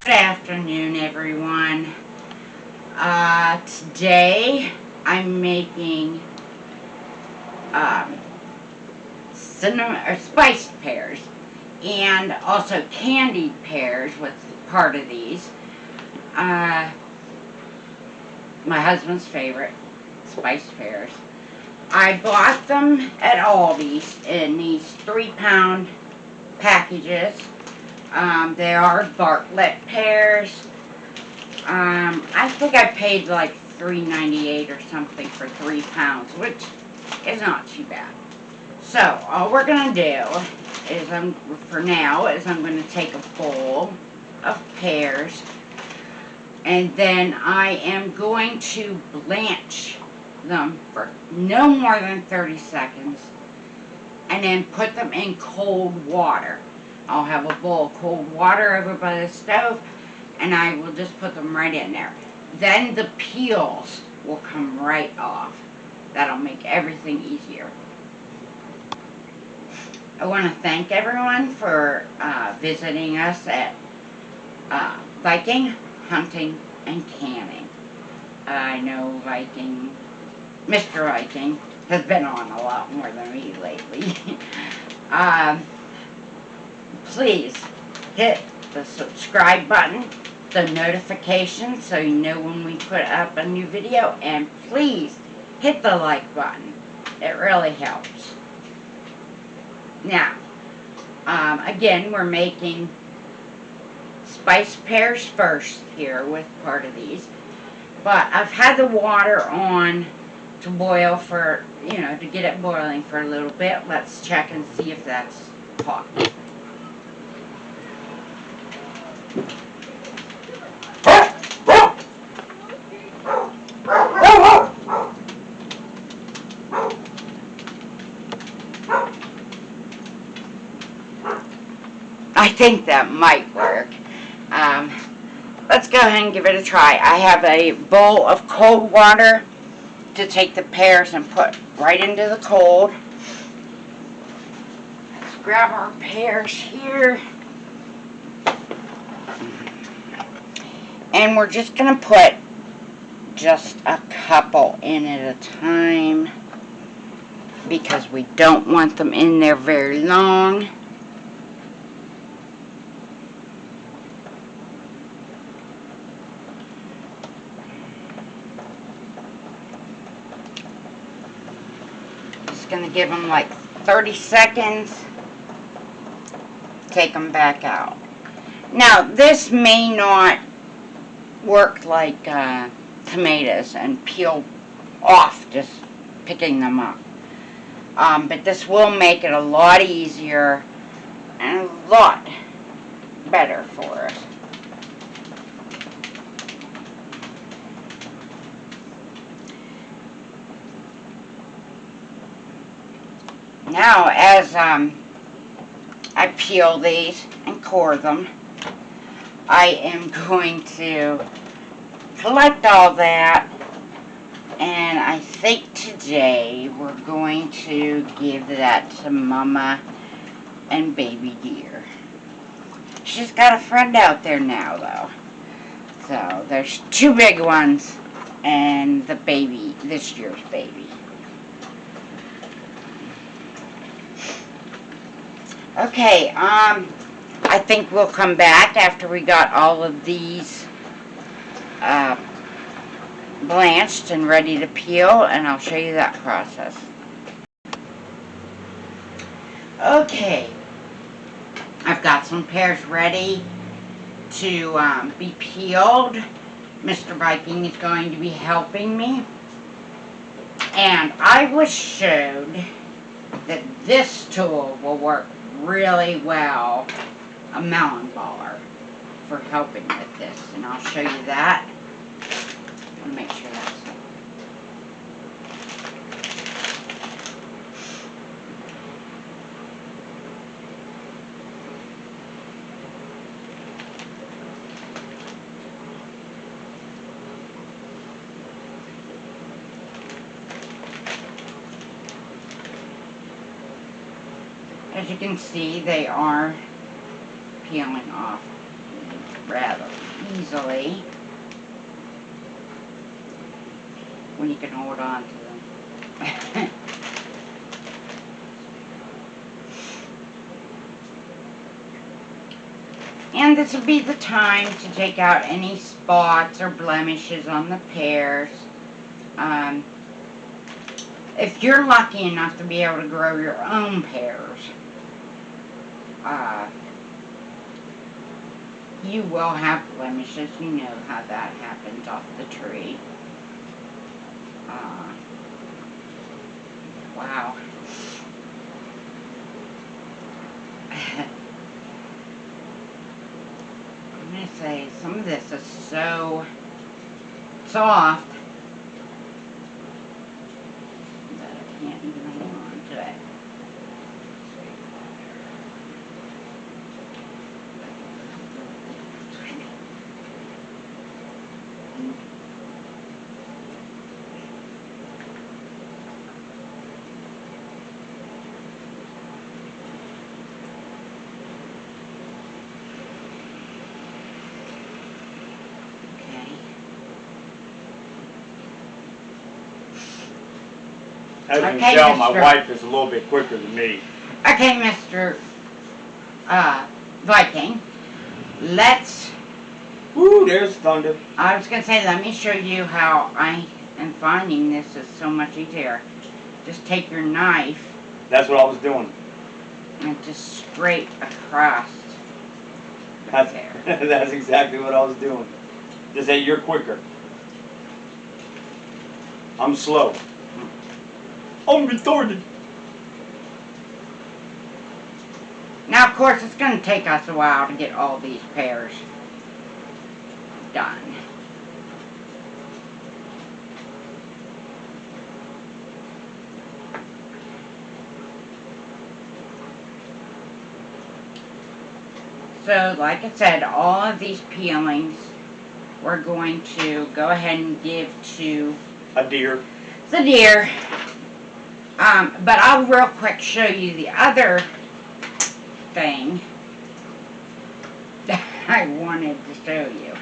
Good afternoon, everyone. Today I'm making cinnamon or spiced pears, and also candied pears with part of these. My husband's favorite, spiced pears. I bought them at Aldi's in these 3-pound packages. They are Bartlett pears. I think I paid like $3.98 or something for 3 pounds, which is not too bad. So all we're gonna do is I'm going to take a bowl of pears, and then I am going to blanch them for no more than 30 seconds, and then put them in cold water. I'll have a bowl of cold water over by the stove, and I will just put them right in there. Then the peels will come right off. That'll make everything easier. I want to thank everyone for visiting us at Viking Hunting and Canning. I know Mr. Viking has been on a lot more than me lately. Please hit the subscribe button, the notification, so you know when we put up a new video, and please hit the like button. It really helps. Now, again, we're making spiced pears first here with part of these, but I've had the water on to boil for, to get it boiling for a little bit. Let's check and see if that's hot. I think that might work. Let's go ahead and give it a try. I have a bowl of cold water to take the pears and put right into the cold. Let's grab our pears here. And we're just going to put just a couple in at a time, because we don't want them in there very long. Just going to give them like 30 seconds. Take them back out. Now, this may not work like tomatoes and peel off just picking them up. But this will make it a lot easier and a lot better for us. Now, as I peel these and core them, I am going to collect all that, and I think today we're going to give that to Mama and Baby Deer. She's got a friend out there now, though. So there's 2 big ones and the baby, this year's baby. Okay, I think we'll come back after we got all of these blanched and ready to peel, and I'll show you that process. Okay, I've got some pears ready to be peeled. Mr. Viking is going to be helping me, and I was showed that this tool will work really well, a melon baller, for helping with this, and I'll show you that. I'll make sure that's as you can see, they are peeling off rather easily when you can hold on to them. And this will be the time to take out any spots or blemishes on the pears. If you're lucky enough to be able to grow your own pears, you will have blemishes. You know how that happens off the tree. Wow. I'm going to say some of this is so soft that I can't even hold on to it. As you Okay, can tell, my Mr. wife is a little bit quicker than me. Okay, Mr. Viking, let's, Woo, there's thunder. I was going to say, let me show you how I am finding this is so much easier. Just take your knife That's what I was doing. and just scrape across. That's, there. that's exactly what I was doing. Just say you're quicker. I'm slow. I'm retarded. Now, of course, it's going to take us a while to get all these pears done. So, like I said, all of these peelings we're going to go ahead and give to A deer. the deer. But I'll real quick show you the other thing that I wanted to show you.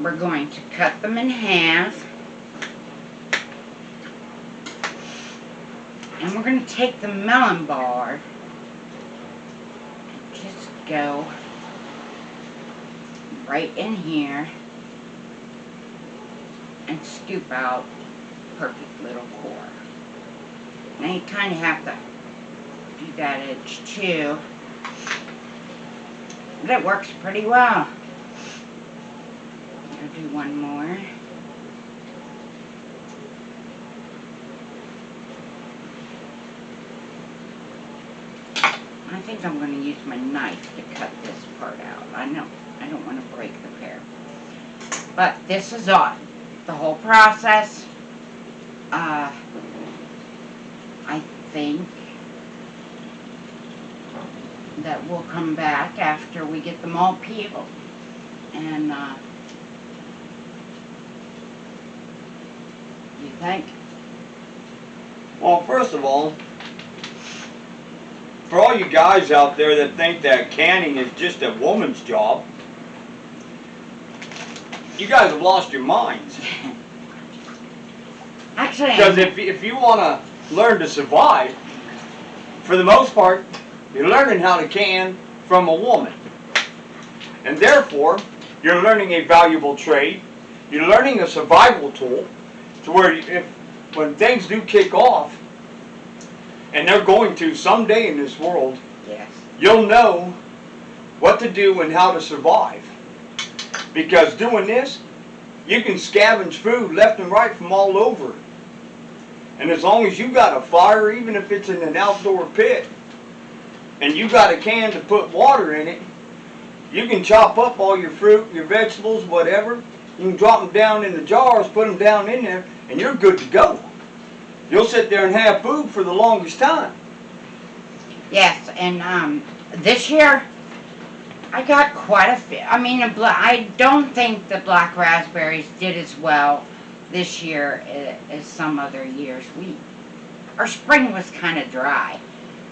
We're going to cut them in half. And we're going to take the melon bar and just go right in here and scoop out perfect little core. Now you kind of have to do that edge too, but it works pretty well. I'll do one more. I think I'm going to use my knife to cut this part out. I don't want to break the pear. But this is all. The whole process, I think that we'll come back after we get them all peeled. And, you think? Well, first of all, for all you guys out there that think that canning is just a woman's job, you guys have lost your minds. Actually, Because if you want to learn to survive, for the most part, you're learning how to can from a woman. And therefore, you're learning a valuable trade. You're learning a survival tool to where when things do kick off, and they're going to someday in this world, yes. you'll know what to do and how to survive. Because doing this, you can scavenge food left and right from all over. And as long as you got a fire, even if it's in an outdoor pit, and you got a can to put water in it, you can chop up all your fruit, your vegetables, whatever. You can drop them down in the jars, put them down in there, and you're good to go. You'll sit there and have food for the longest time. Yes, and this year I got quite a few. I mean, I don't think the black raspberries did as well this year as some other years. Our spring was kind of dry,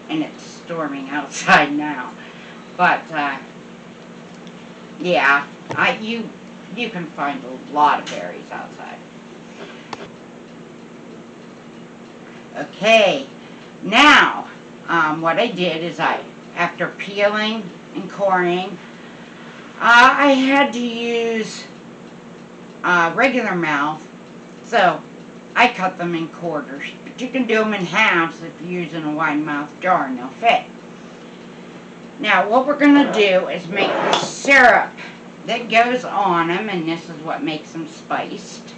and it's storming outside now. But yeah, you can find a lot of berries outside. Okay, now what I did is after peeling and coring, I had to use regular mouth, so I cut them in quarters. But you can do them in halves if you're using a wide mouth jar and they'll fit. Now what we're going to do is make the syrup that goes on them, and this is what makes them spiced.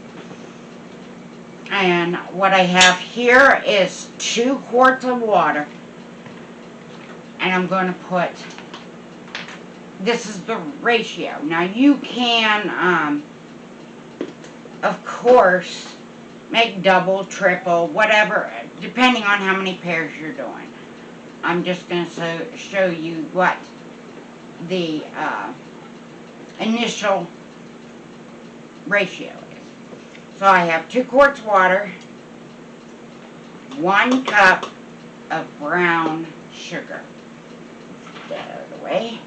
And what I have here is 2 quarts of water, and I'm going to put, this is the ratio. Now you can, of course, make double, triple, whatever, depending on how many pears you're doing. I'm just going to show you what the initial ratio is. So I have 2 quarts water, 1 cup of brown sugar. Get that out of the way.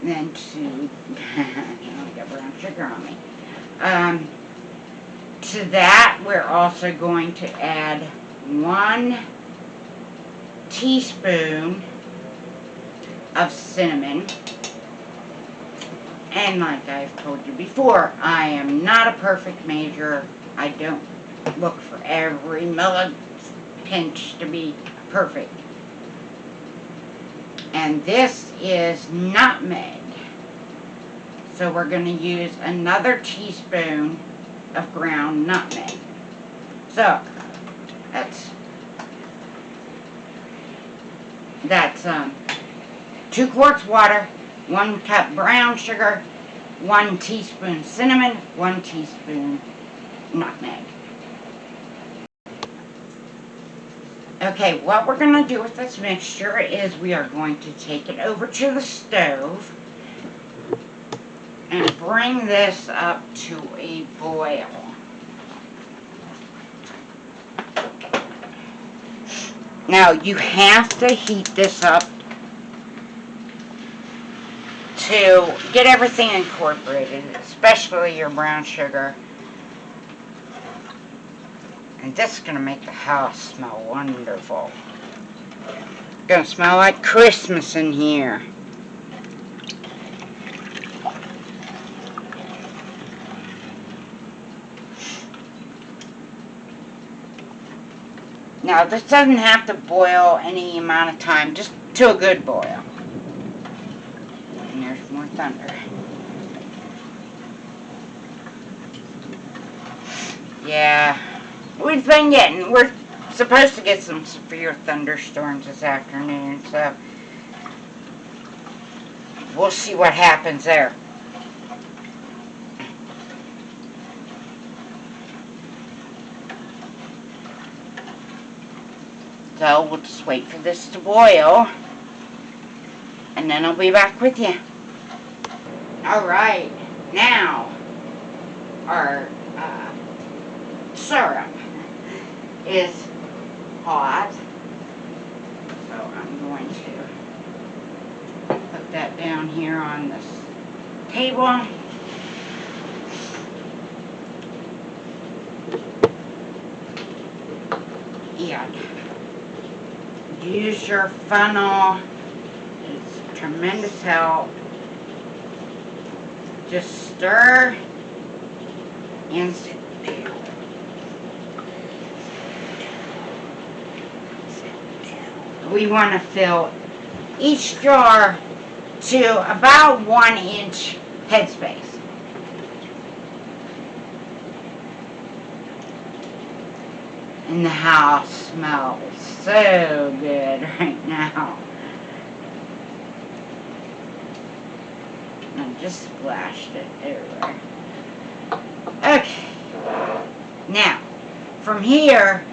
And then I got brown sugar on me. To that, we're also going to add 1 teaspoon of cinnamon. And like I've told you before, I am not a perfect measurer. I don't look for every millipinch to be perfect. And this is nutmeg. So we're going to use another teaspoon of ground nutmeg. So that's 2 quarts water, 1 cup brown sugar, 1 teaspoon cinnamon, 1 teaspoon nutmeg. Okay, what we're going to do with this mixture is we are going to take it over to the stove and bring this up to a boil. Now you have to heat this up to get everything incorporated, especially your brown sugar. And this is going to make the house smell wonderful. It's going to smell like Christmas in here. Now this doesn't have to boil any amount of time, just to a good boil. And there's more thunder. Yeah, we're supposed to get some severe thunderstorms this afternoon, so we'll see what happens there. So we'll just wait for this to boil, and then I'll be back with you. Alright, now our syrup is hot, so I'm going to put that down here on this table. And use your funnel. It's tremendous help. Just stir and sit down. We want to fill each jar to about 1 inch headspace. And the house smells so good right now. I just splashed it everywhere. Okay. Now, from here,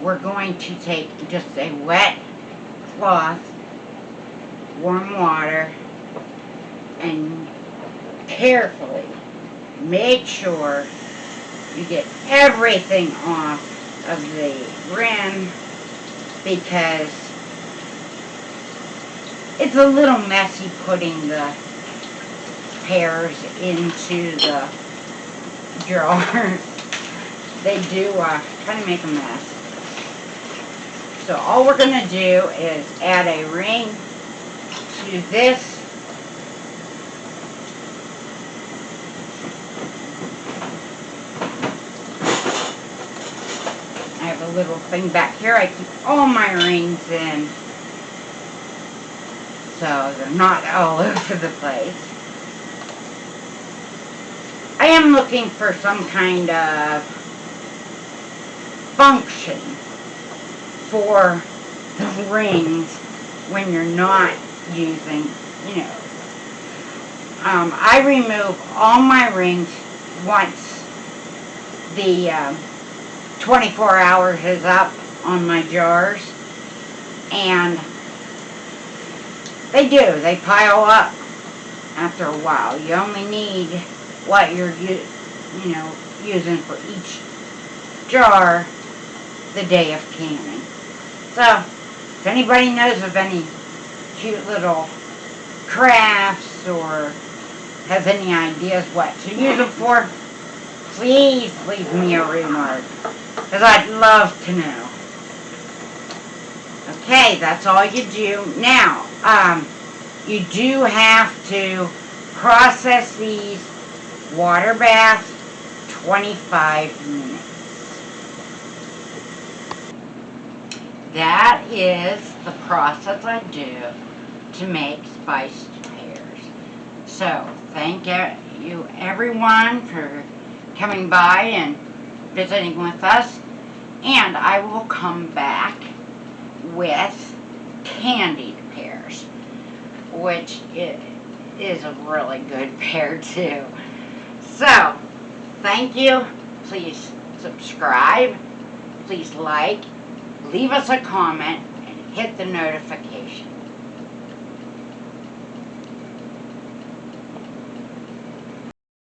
we're going to take just a wet cloth, warm water, and carefully make sure you get everything off of the rim, because it's a little messy putting the pears into the jar. They do kind of make a mess. So all we're going to do is add a ring to this. I have a little thing back here I keep all my rings in, so they're not all over the place. I am looking for some kind of function for the rings when you're not using, you know. I remove all my rings once the 24 hours is up on my jars, and they pile up after a while. You only need what you're using for each jar the day of canning. So if anybody knows of any cute little crafts or has any ideas what to use them for, please leave me a remark, because I'd love to know. Okay, that's all you do. Now, you do have to process these water baths 25 minutes. That is the process I do to make spiced pears. So, thank you everyone for coming by and visiting with us. And I will come back with candied pears, which is a really good pear too. So, thank you. Please subscribe. Please like. Leave us a comment and hit the notification.